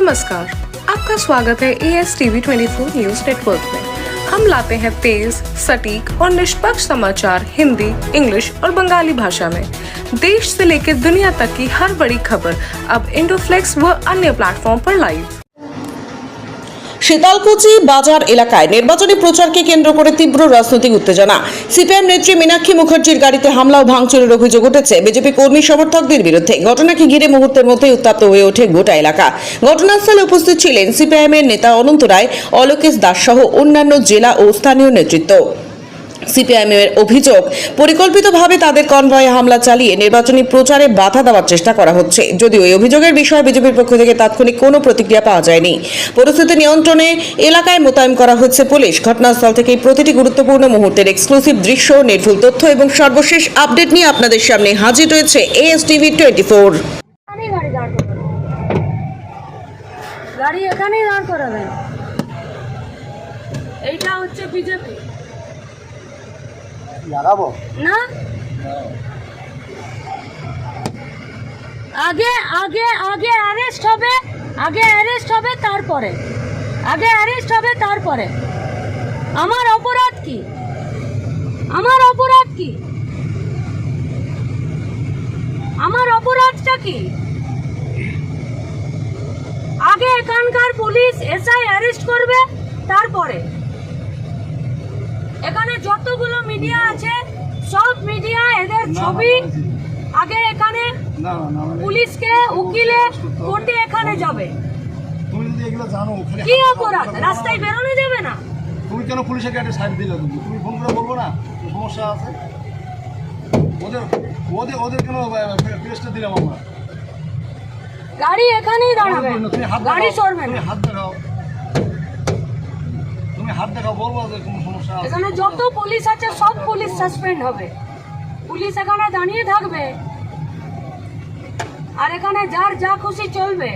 नमस्कार, आपका स्वागत है ASTV 24 न्यूज नेटवर्क में। हम लाते हैं तेज, सटीक और निष्पक्ष समाचार हिंदी, इंग्लिश और बंगाली भाषा में। देश से लेकर दुनिया तक की हर बड़ी खबर अब इंडोफ्लेक्स व अन्य प्लेटफॉर्म पर लाइव। শীতলকুচি বাজার এলাকায় নির্বাচনী প্রচারকে কেন্দ্র করে তীব্র রাজনৈতিক উত্তেজনা। সিপিএম নেত্রী মীনাক্ষী মুখার্জির গাড়িতে হামলা ও ভাঙচুরের অভিযোগ উঠেছে বিজেপি কর্মী সমর্থকদের বিরুদ্ধে। ঘটনাকে ঘিরে মুহূর্তের মধ্যেই উত্তপ্ত হয়ে ওঠে গোটা এলাকা। ঘটনাস্থলে উপস্থিত ছিলেন সিপিআইএমের নেতা অনন্ত রায়, অলোকেশ দাস সহ অন্যান্য জেলা ও স্থানীয় নেতৃত্ব। সিপিআইএমের অভিযোগ, পরিকল্পিতভাবে তাদের কনভয়ে হামলা চালিয়ে নির্বাচনী প্রচারে বাধা দেওয়ার চেষ্টা করা হচ্ছে। যদিও এই অভিযোগের বিষয়ে বিজেপির পক্ষ থেকে তাৎক্ষণিক কোনো প্রতিক্রিয়া পাওয়া যায়নি। পরিস্থিতি নিয়ন্ত্রণে এলাকায় মোতায়েন করা হচ্ছে পুলিশ। ঘটনাস্থল থেকে প্রতিটি গুরুত্বপূর্ণ মুহূর্তের এক্সক্লুসিভ দৃশ্য, নির্ভুল তথ্য এবং সর্বশেষ আপডেট নিয়ে আপনাদের সামনে হাজির রয়েছে ASTV 24। গাড়ি এখানেই দাঁড় করাবেন। এইটা হচ্ছে বিজেপি লাগাবো না, আগে আগে আগে অ্যারেস্ট হবে, তারপরে আমার অপরাধ কি? আমার অপরাধটা কি? আগে এখানকার পুলিশ এসআই অ্যারেস্ট করবে, তারপরে এখানে যতগুলো মিডিয়া আছে সব মিডিয়া এদের ছবি আগে এখানে পুলিশকে উকিলে কোর্টে এখানে যাবে। তুমি যদি এগুলো জানো ওখানে কি অপরাধ? রাস্তায় বেরোনো যাবে না? তুমি কেন পুলিশের গাড়ি সাইড দিলে? তুমি ফোন করে বলবো না সমস্যা আছে? ওদের কেন প্রেসটা দিলাম আমরা? গাড়ি এখানেই দাঁড়াবে, গাড়ি সরবে না। তুমি হাত দেখাও, বলবো যে কোনো সমস্যা আছে? এখানে যত পুলিশ আছে সব পুলিশ সাসপেন্ড হবে। পুলিশ এখানে দাঁড়িয়ে থাকবে আর এখানে যার যা খুশি চলবে।